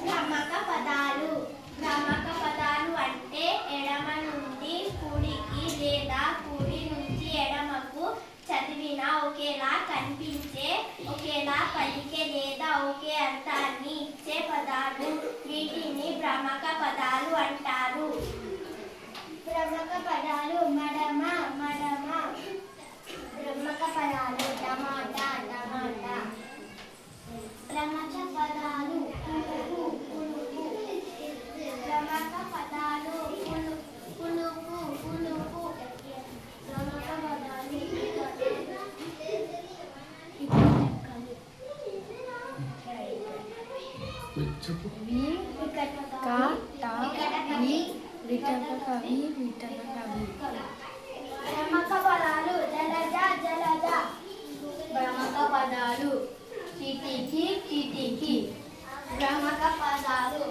భ్రమక పదాలు. భ్రమక పదాలు అంటే ఎడమ నుండి కుడికి లేదా కుడి నుంచి ఎడమకు చదివిన ఒకేలా కనిపించే, ఒకేలా పలికే లేదా ఒకే అర్థాన్ని ఇచ్చే పదాలు. వీటిని భ్రమక పదాలు అంటారు. భ్రమక పదాలు మడమ మడమ. భ్రమక పదాలు టమాటా టమాటా. భ్రమక పదాలు పులుపు పులుపు. భ్రమక పదాలు పులుపు పులుపు. భ్రమక పదాలు భ్రమక పదాలు జలజ జలజ. భ్రమక పదాలు కిటికీ కిటికీ. భ్రమక పదాలు